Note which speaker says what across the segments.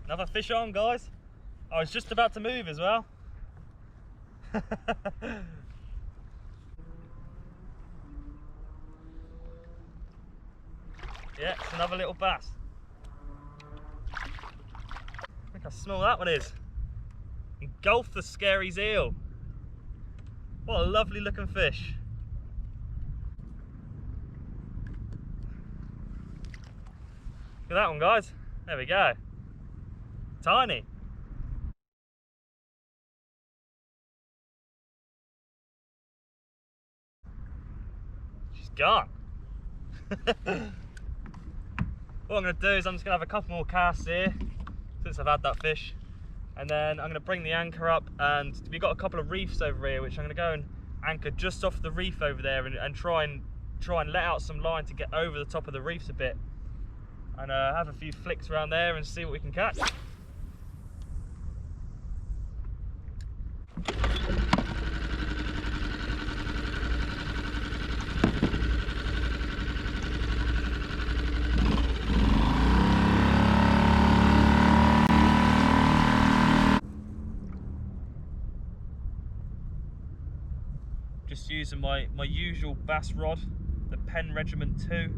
Speaker 1: Another fish on, guys. I was just about to move as well. Yeah, it's another little bass. Look how small that one is. Engulfed the scary eel. What a lovely looking fish. Look at that one, guys. There we go. Tiny. She's gone. What I'm going to do is I'm just going to have a couple more casts here since I've had that fish, and then I'm going to bring the anchor up, and we've got a couple of reefs over here which I'm going to go and anchor just off the reef over there and try and let out some line to get over the top of the reefs a bit, and have a few flicks around there and see what we can catch. Just using my usual bass rod, the Penn Regiment 2.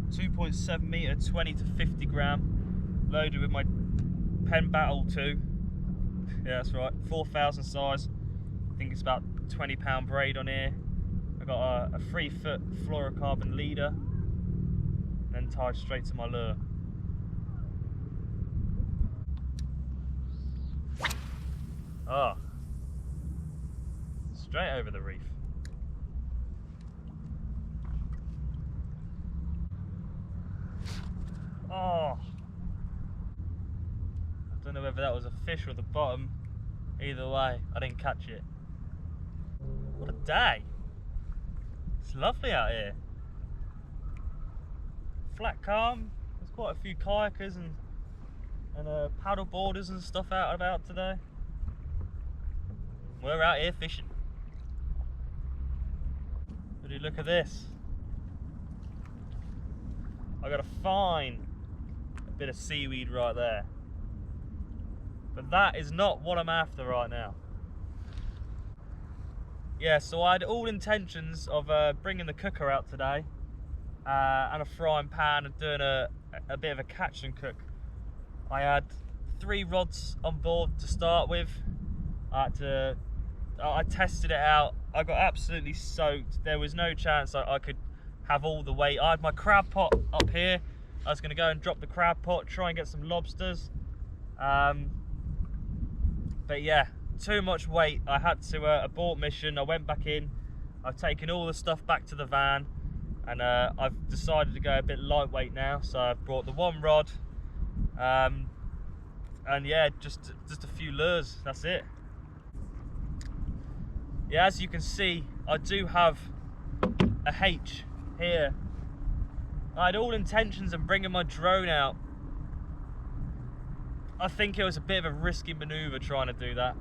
Speaker 1: 2.7 metre, 20 to 50 gram, loaded with my Penn Battle 2. Yeah, that's right, 4,000 size. I think it's about 20 pound braid on here. I got a 3-foot fluorocarbon leader, then tied straight to my lure. Oh, straight over the reef. Oh, I don't know whether that was a fish or the bottom. Either way, I didn't catch it. What a day. It's lovely out here. Flat calm. There's quite a few kayakers and paddle boarders and stuff out and about today. We're out here fishing. Would you look at this? I got a fine bit of seaweed right there, but that is not what I'm after right now. Yeah, so I had all intentions of bringing the cooker out today and a frying pan and doing a bit of a catch and cook. I had 3 rods on board to start with. I tested it out. I got absolutely soaked. There was no chance I could have all the weight. I had my crab pot up here. I was going to go and drop the crab pot, try and get some lobsters. But yeah, too much weight. I had to abort mission. I went back in. I've taken all the stuff back to the van, and I've decided to go a bit lightweight now. So I've brought the 1 rod, and yeah, just a few lures. That's it. Yeah, as you can see, I do have a H here. I had all intentions of bringing my drone out. I think it was a bit of a risky manoeuvre trying to do that.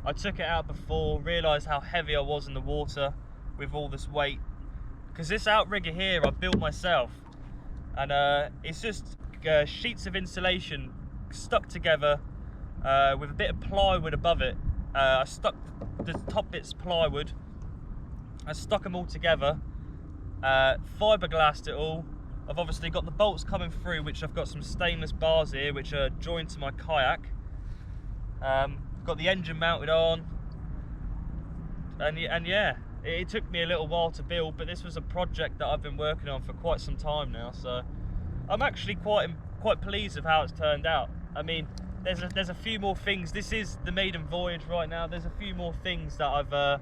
Speaker 1: I took it out before, realised how heavy I was in the water with all this weight. Because this outrigger here I built myself, and it's just sheets of insulation stuck together with a bit of plywood above it. I stuck the top bits plywood, I stuck them all together, fiberglassed it all. I've obviously got the bolts coming through, which I've got some stainless bars here which are joined to my kayak. Got the engine mounted on, and yeah, it took me a little while to build, but this was a project that I've been working on for quite some time now, so I'm actually quite pleased with how it's turned out. I mean, there's a few more things. This is the Maiden Voyage right now. There's a few more things that I've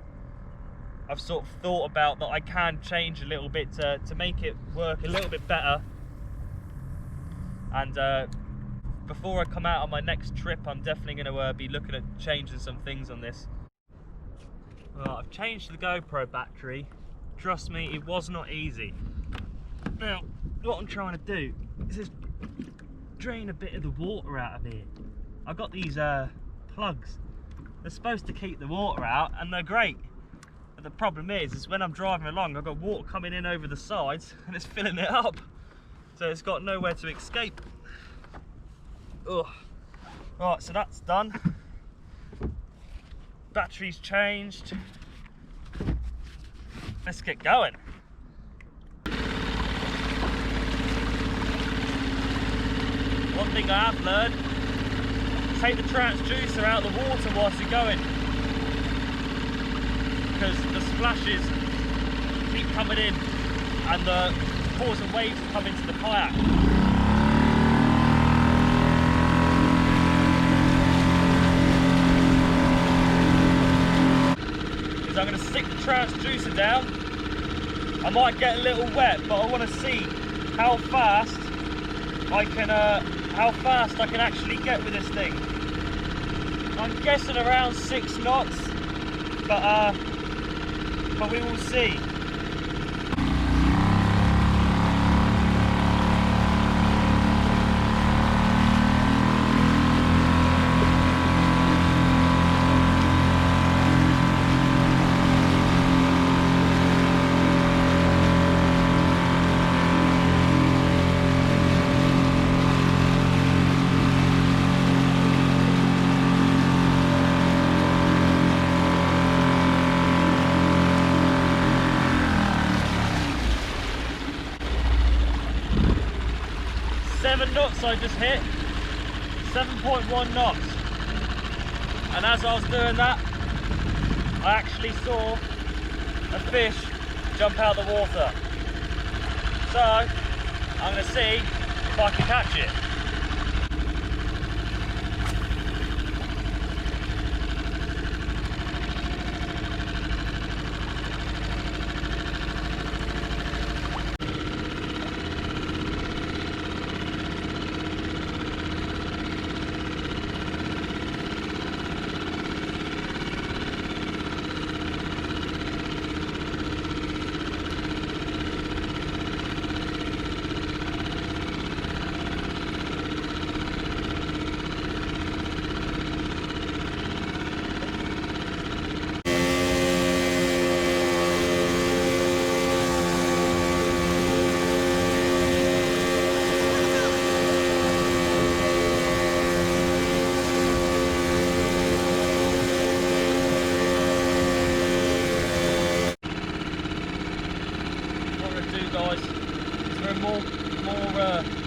Speaker 1: sort of thought about that I can change a little bit to make it work a little bit better. And before I come out on my next trip, I'm definitely going to be looking at changing some things on this. Well, I've changed the GoPro battery. Trust me, it was not easy. Now, what I'm trying to do is just drain a bit of the water out of here. I've got these plugs. They're supposed to keep the water out, and they're great. But the problem is when I'm driving along, I've got water coming in over the sides and it's filling it up. So it's got nowhere to escape. Ugh. Right, so that's done. Battery's changed. Let's get going. One thing I have learned, take the transducer out of the water whilst you're going, because the splashes keep coming in and causing waves to come into the kayak. Because I'm going to stick the transducer down. I might get a little wet, but I want to see how fast I can actually get with this thing. I'm guessing around 6 knots, but we will see. Knots I just hit, 7.1 knots, and as I was doing that I actually saw a fish jump out of the water, so I'm going to see if I can catch it. 2 guys. We're in more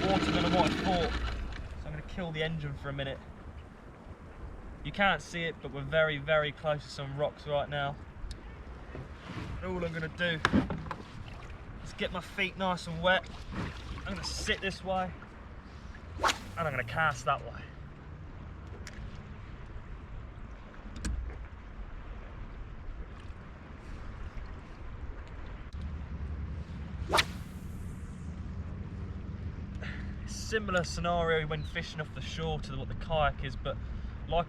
Speaker 1: water than what I thought, so I'm going to kill the engine for a minute. You can't see it, but we're very, very close to some rocks right now. And all I'm going to do is get my feet nice and wet. I'm going to sit this way, and I'm going to cast that way. Similar scenario when fishing off the shore to what the kayak is, but like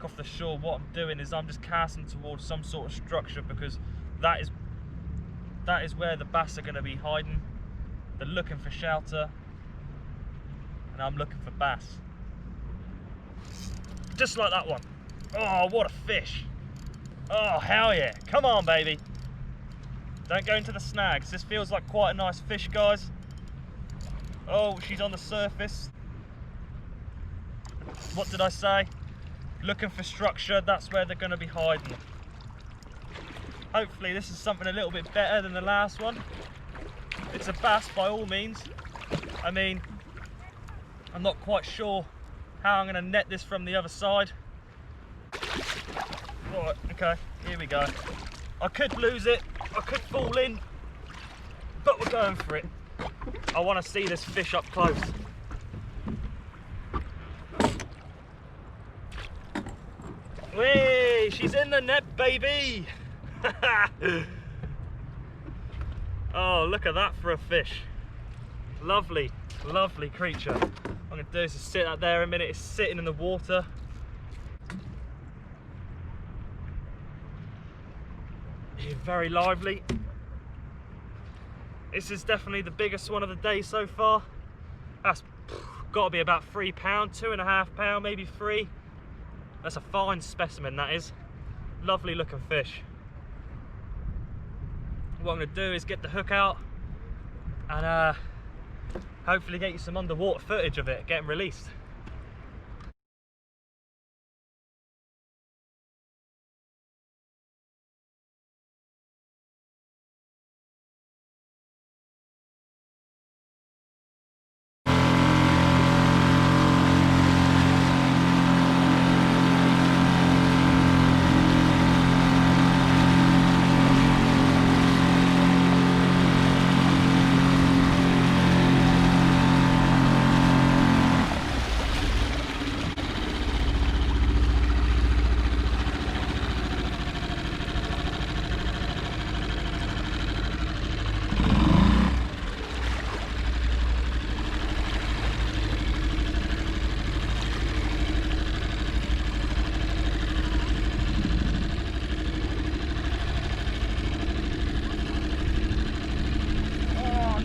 Speaker 1: off the shore, what I'm doing is I'm just casting towards some sort of structure, because that is where the bass are going to be hiding. They're looking for shelter, and I'm looking for bass. Just like that one. Oh, what a fish! Oh, hell yeah! Come on, baby! Don't go into the snags. This feels like quite a nice fish, guys. Oh, she's on the surface. What did I say? Looking for structure, that's where they're going to be hiding. Hopefully this is something a little bit better than the last one. It's a bass by all means. I mean, I'm not quite sure how I'm going to net this from the other side. Alright, okay, here we go. I could lose it, I could fall in, but we're going for it. I want to see this fish up close. Whee! She's in the net, baby! Oh, look at that for a fish. Lovely, lovely creature. What I'm going to do is just sit out there a minute. It's sitting in the water. He's very lively. This is definitely the biggest one of the day so far. That's got to be about £3, 2.5 pounds, maybe 3. That's a fine specimen, that is. Lovely looking fish. what I'm going to do is get the hook out and hopefully get you some underwater footage of it getting released.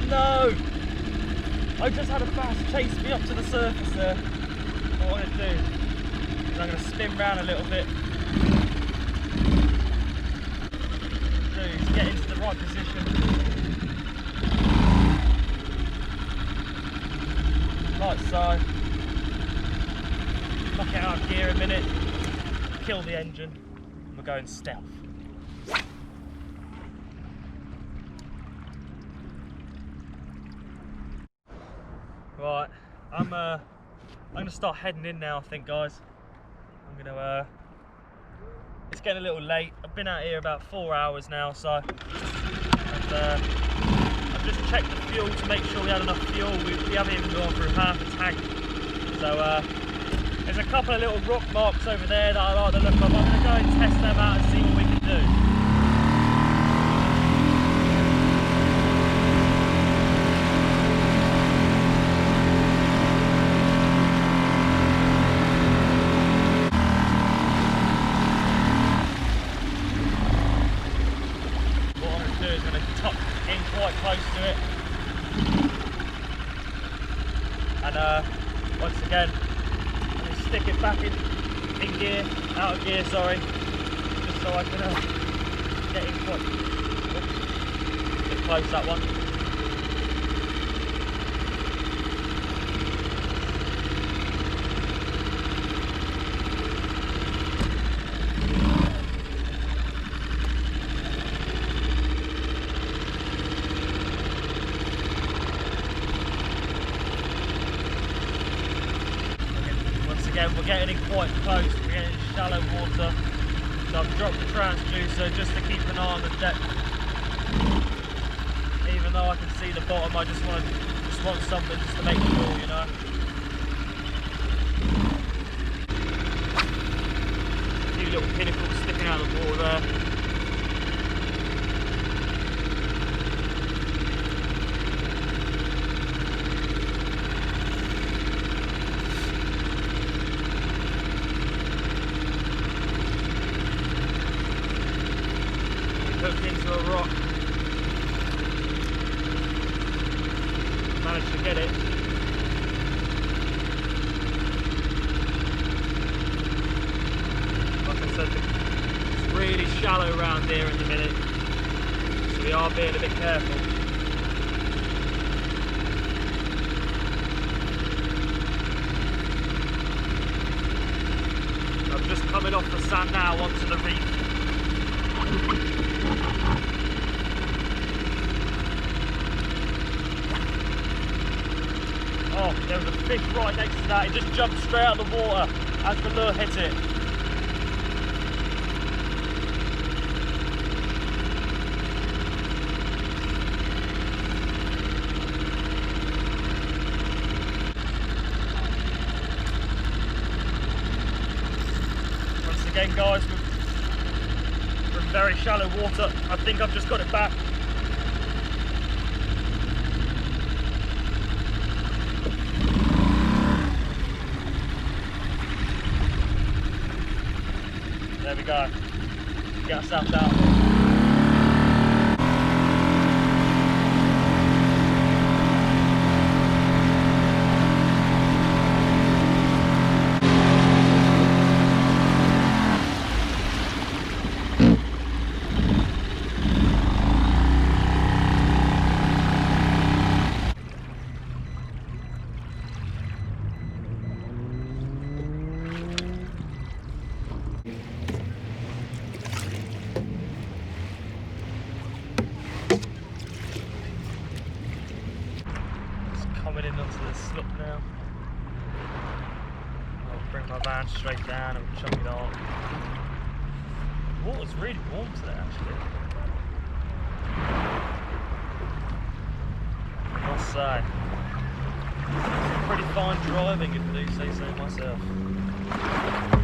Speaker 1: No! I just had a bass chase me up to the surface there. What I'm going to do is I'm going to spin round a little bit. Get into the right position. Like so. Knock it out of gear a minute. Kill the engine. And we're going stealth. Right, I'm gonna start heading in now, I think, guys. I'm gonna it's getting a little late. I've been out here about 4 hours now, so and I've just checked the fuel to make sure we had enough fuel. We haven't even gone through half a tank. So there's a couple of little rock marks over there that I like the look of. I'm gonna go and test them out and see what we can do. And once again, I'm going to stick it back in gear, out of gear, sorry, just so I can get in quite, a bit close, that one. Again, we're getting in quite close, we're getting in shallow water, so I've dropped the transducer just to keep an eye on the depth. Even though I can see the bottom, I just want something just to make sure, you know. A few little pinnacles sticking out of the water there. Hooked into a rock. Managed to get it. Like I said, it's really shallow around here in the minute, so we are being a bit careful. I'm just coming off the sand now onto the reef. Oh, there was a fish right next to that. It just jumped straight out of the water as the lure hit it. Once again, guys, we're in very shallow water. I think I've just got it back. There we go. Get ourselves out. now. I'll bring my van straight down and chuck it on. The water's really warm today, actually. I must say. Pretty fine driving, if I do say so myself.